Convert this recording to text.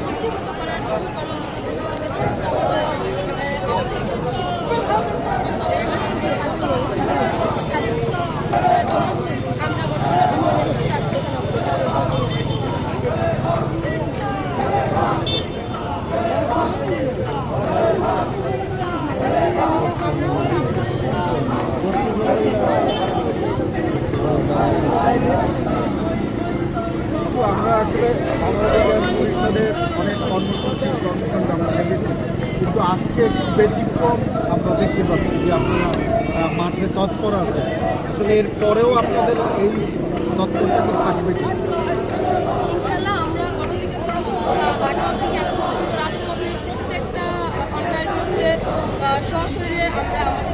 প্রতিহত করার জন্য যে খাদ্যগুলো আমরা গণতন্ত্রের কাছে আমরা আসলে পরিষদের অনেক কর্মসূচি কর্মকাণ্ড আমরা দেখেছি, কিন্তু আজকে একটু ব্যতিক্রম আমরা দেখতে পাচ্ছি যে আপনারা মাঠে তৎপর আছে। আসলে এর পরেও আপনাদের এই তৎপরতা কি থাকবে কি? ইনশাল্লাহ আমরা গণতন্ত্র পরিষদ 18 থেকে এখন পর্যন্ত রাজপথে প্রত্যেকটা অন্যায়ের বিরুদ্ধে সশরীরে আমরা